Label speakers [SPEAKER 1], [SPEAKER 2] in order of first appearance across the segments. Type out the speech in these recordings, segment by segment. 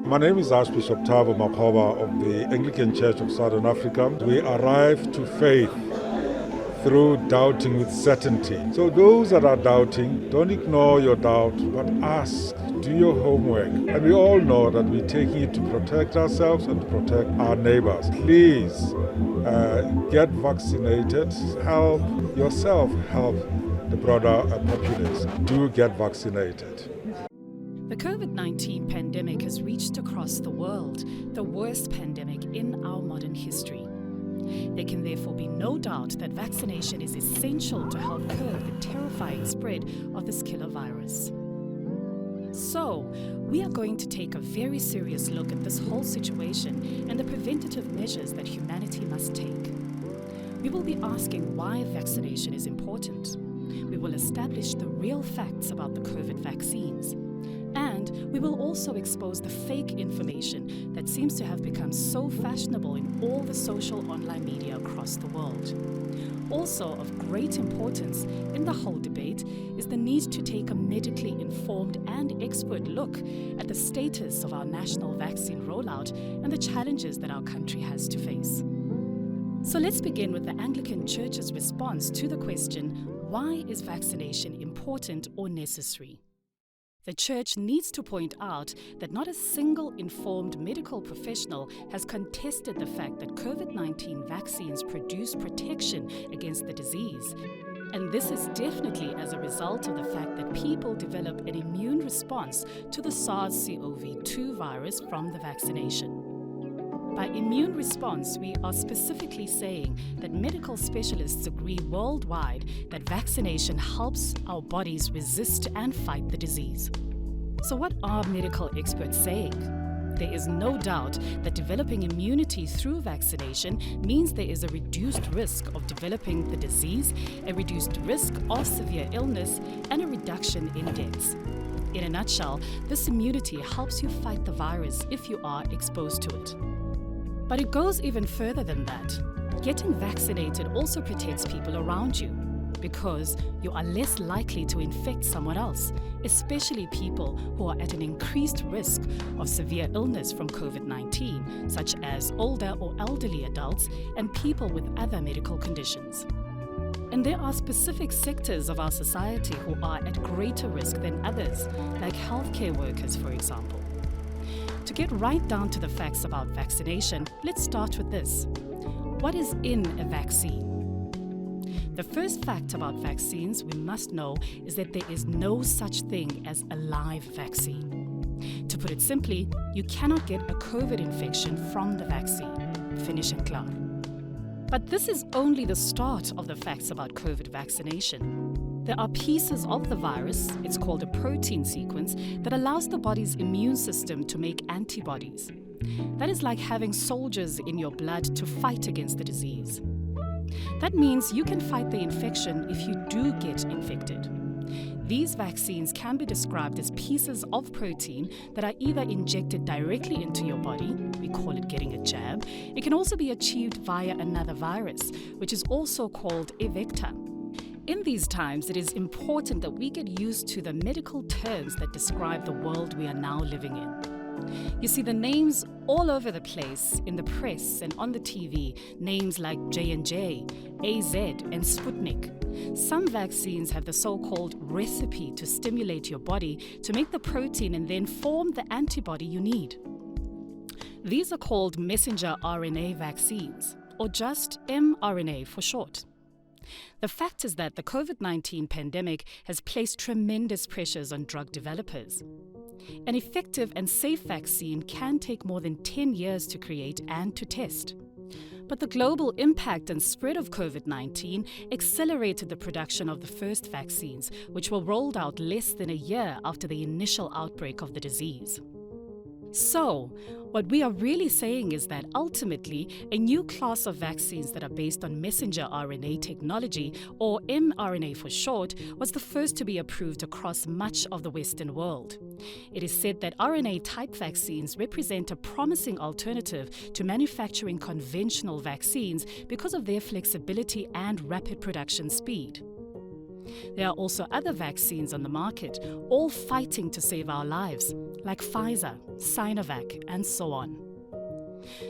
[SPEAKER 1] My name is Archbishop Thabo Makhoba of the Anglican Church of Southern Africa. We arrive to faith through doubting with certainty. So those that are doubting, don't ignore your doubt, but ask, do your homework. And we all know that we're taking it to protect ourselves and to protect our neighbors. Please get vaccinated. Help yourself, help the broader populace. Do get vaccinated.
[SPEAKER 2] The COVID-19 pandemic has reached across the world, the worst pandemic in our modern history. There can therefore be no doubt that vaccination is essential to help curb the terrifying spread of this killer virus. So, we are going to take a very serious look at this whole situation and the preventative measures that humanity must take. We will be asking why vaccination is important. We will establish the real facts about the COVID vaccines. And we will also expose the fake information that seems to have become so fashionable in all the social online media across the world. Also of great importance in the whole debate is the need to take a medically informed and expert look at the status of our national vaccine rollout and the challenges that our country has to face. So let's begin with the Anglican Church's response to the question, why is vaccination important or necessary? The Church needs to point out that not a single informed medical professional has contested the fact that COVID-19 vaccines produce protection against the disease. And this is definitely as a result of the fact that people develop an immune response to the SARS-CoV-2 virus from the vaccination. By immune response, we are specifically saying that medical specialists agree worldwide that vaccination helps our bodies resist and fight the disease. So what are medical experts saying? There is no doubt that developing immunity through vaccination means there is a reduced risk of developing the disease, a reduced risk of severe illness, and a reduction in deaths. In a nutshell, this immunity helps you fight the virus if you are exposed to it. But it goes even further than that. Getting vaccinated also protects people around you because you are less likely to infect someone else, especially people who are at an increased risk of severe illness from COVID-19, such as older or elderly adults and people with other medical conditions. And there are specific sectors of our society who are at greater risk than others, like healthcare workers, for example. To get right down to the facts about vaccination, let's start with this. What is in a vaccine? The first fact about vaccines we must know is that there is no such thing as a live vaccine. To put it simply, you cannot get a COVID infection from the vaccine. Finish and klar. But this is only the start of the facts about COVID vaccination. There are pieces of the virus, it's called a protein sequence, that allows the body's immune system to make antibodies. That is like having soldiers in your blood to fight against the disease. That means you can fight the infection if you do get infected. These vaccines can be described as pieces of protein that are either injected directly into your body, we call it getting a jab. It can also be achieved via another virus, which is also called a vector. In these times, it is important that we get used to the medical terms that describe the world we are now living in. You see the names all over the place in the press and on the TV, names like J&J, AZ, and Sputnik. Some vaccines have the so-called recipe to stimulate your body to make the protein and then form the antibody you need. These are called messenger RNA vaccines, or just mRNA for short. The fact is that the COVID-19 pandemic has placed tremendous pressures on drug developers. An effective and safe vaccine can take more than 10 years to create and to test. But the global impact and spread of COVID-19 accelerated the production of the first vaccines, which were rolled out less than a year after the initial outbreak of the disease. So, what we are really saying is that ultimately, a new class of vaccines that are based on messenger RNA technology, or mRNA for short, was the first to be approved across much of the Western world. It is said that RNA-type vaccines represent a promising alternative to manufacturing conventional vaccines because of their flexibility and rapid production speed. There are also other vaccines on the market, all fighting to save our lives. like Pfizer, Sinovac, and so on.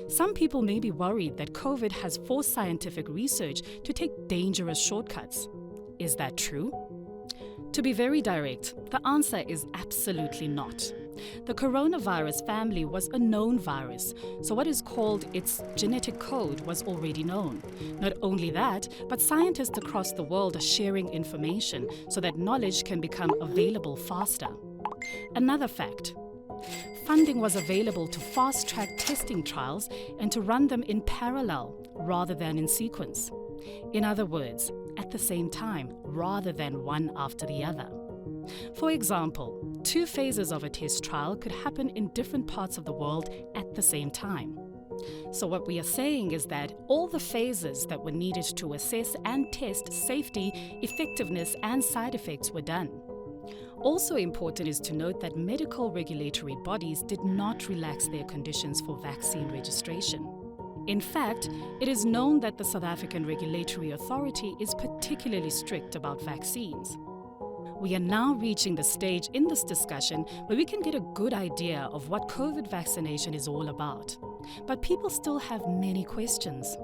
[SPEAKER 2] Some people may be worried that COVID has forced scientific research to take dangerous shortcuts. Is that true? To be very direct, the answer is absolutely not. The coronavirus family was a known virus, so what is called its genetic code was already known. Not only that, but scientists across the world are sharing information so that knowledge can become available faster. Another fact: funding was available to fast-track testing trials and to run them in parallel rather than in sequence. In other words, at the same time rather than one after the other. For example, 2 phases of a test trial could happen in different parts of the world at the same time. So what we are saying is that all the phases that were needed to assess and test safety, effectiveness, and side effects were done. Also important is to note that medical regulatory bodies did not relax their conditions for vaccine registration. In fact, it is known that the South African Regulatory Authority is particularly strict about vaccines. We are now reaching the stage in this discussion where we can get a good idea of what COVID vaccination is all about. But people still have many questions.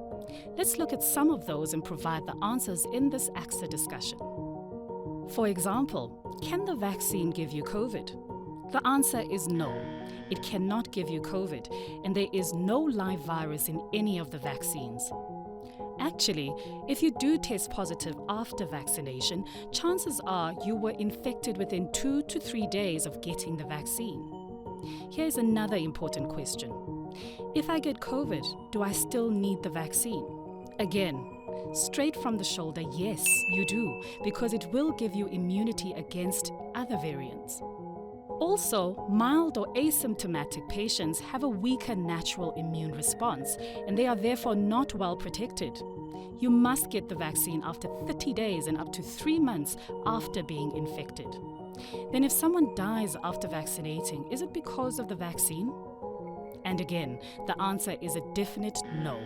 [SPEAKER 2] Let's look at some of those and provide the answers in this AXA discussion. For example, can the vaccine give you COVID? The answer is no. It cannot give you COVID, and there is no live virus in any of the vaccines. Actually, if you do test positive after vaccination, chances are you were infected within 2 to 3 days of getting the vaccine. Here's another important question. If I get COVID, do I still need the vaccine? Again, straight from the shoulder, yes, you do, because it will give you immunity against other variants. Also, mild or asymptomatic patients have a weaker natural immune response, and they are therefore not well protected. You must get the vaccine after 30 days and up to 3 months after being infected. Then if someone dies after vaccinating, is it because of the vaccine? And again, the answer is a definite no.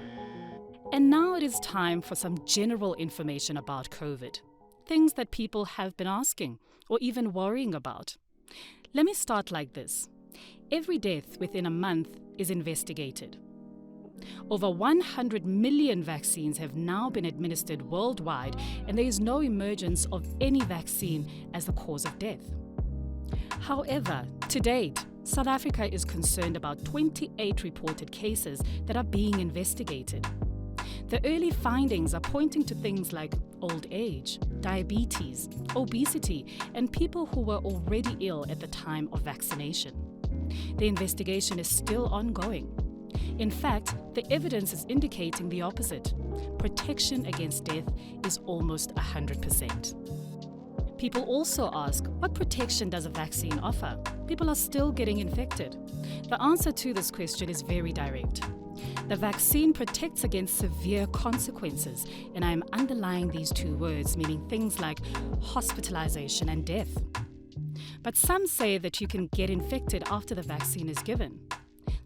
[SPEAKER 2] And now it is time for some general information about COVID. Things that people have been asking or even worrying about. Let me start like this. Every death within a month is investigated. Over 100 million vaccines have now been administered worldwide, and there is no emergence of any vaccine as the cause of death. However, to date, South Africa is concerned about 28 reported cases that are being investigated. The early findings are pointing to things like old age, diabetes, obesity, and people who were already ill at the time of vaccination. The investigation is still ongoing. In fact, the evidence is indicating the opposite. Protection against death is almost 100%. People also ask, what protection does a vaccine offer? People are still getting infected. The answer to this question is very direct. The vaccine protects against severe consequences, and I am underlying these 2 words, meaning things like hospitalization and death. But some say that you can get infected after the vaccine is given.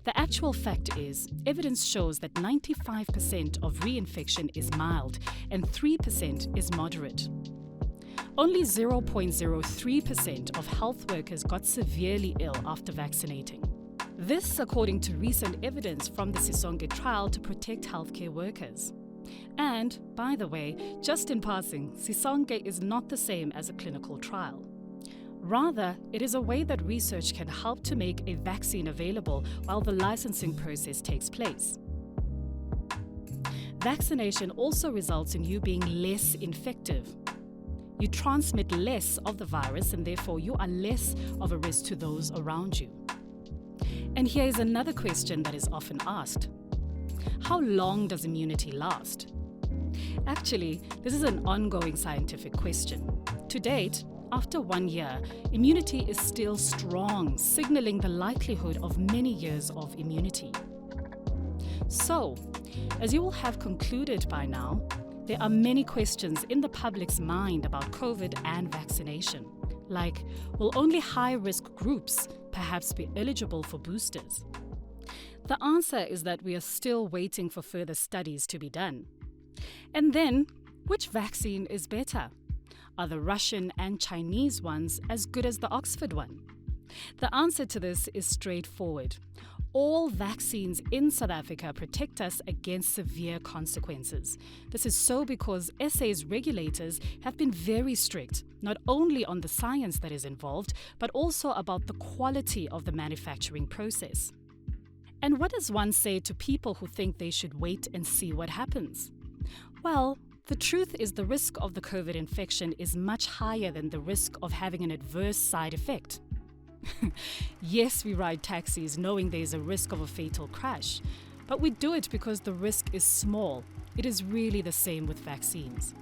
[SPEAKER 2] The actual fact is, evidence shows that 95% of reinfection is mild and 3% is moderate. Only 0.03% of health workers got severely ill after vaccinating. This, according to recent evidence from the Sisonke trial to protect healthcare workers. And, by the way, just in passing, Sisonke is not the same as a clinical trial. Rather, it is a way that research can help to make a vaccine available while the licensing process takes place. Vaccination also results in you being less infective. You transmit less of the virus, and therefore you are less of a risk to those around you. And here is another question that is often asked. How long does immunity last? Actually, this is an ongoing scientific question. To date, after 1 year, immunity is still strong, signaling the likelihood of many years of immunity. So, as you will have concluded by now, there are many questions in the public's mind about COVID and vaccination. Like, will only high-risk groups perhaps be eligible for boosters? The answer is that we are still waiting for further studies to be done. And then, which vaccine is better? Are the Russian and Chinese ones as good as the Oxford one? The answer to this is straightforward. All vaccines in South Africa protect us against severe consequences. This is so because SA's regulators have been very strict, not only on the science that is involved, but also about the quality of the manufacturing process. And what does one say to people who think they should wait and see what happens? Well, the truth is the risk of the COVID infection is much higher than the risk of having an adverse side effect. Yes, we ride taxis knowing there's a risk of a fatal crash, but we do it because the risk is small. It is really the same with vaccines.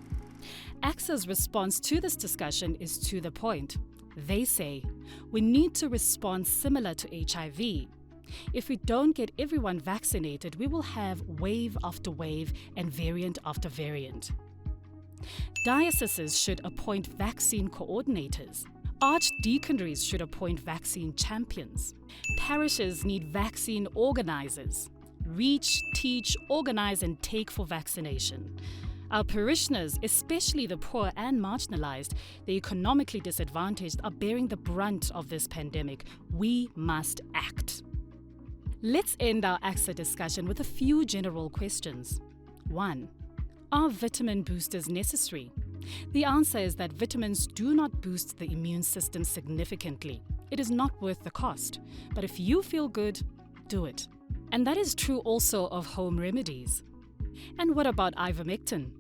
[SPEAKER 2] AXA's response to this discussion is to the point. They say, we need to respond similar to HIV. If we don't get everyone vaccinated, we will have wave after wave and variant after variant. Dioceses should appoint vaccine coordinators. Archdeaconries should appoint vaccine champions. Parishes need vaccine organizers. Reach, teach, organize, and take for vaccination. Our parishioners, especially the poor and marginalized, the economically disadvantaged, are bearing the brunt of this pandemic. We must act. Let's end our AXA discussion with a few general questions. 1. Are vitamin boosters necessary? The answer is that vitamins do not boost the immune system significantly. It is not worth the cost. But if you feel good, do it. And that is true also of home remedies. And what about ivermectin?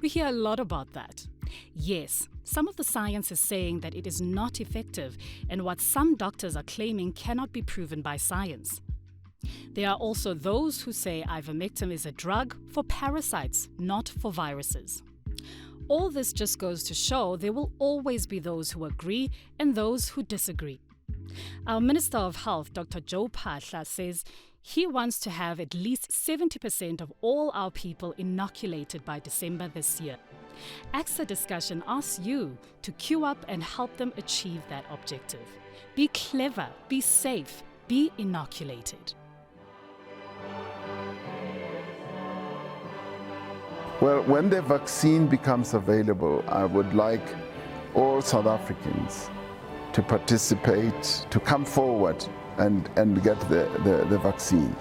[SPEAKER 2] We hear a lot about that. Yes, some of the science is saying that it is not effective, and what some doctors are claiming cannot be proven by science. There are also those who say ivermectin is a drug for parasites, not for viruses. All this just goes to show there will always be those who agree and those who disagree. Our Minister of Health, Dr. Joe Phaahla, says he wants to have at least 70% of all our people inoculated by December this year. AXA Discussion asks you to queue up and help them achieve that objective. Be clever, be safe, be inoculated.
[SPEAKER 3] Well, when the vaccine becomes available, I would like all South Africans to participate, to come forward and get the vaccine.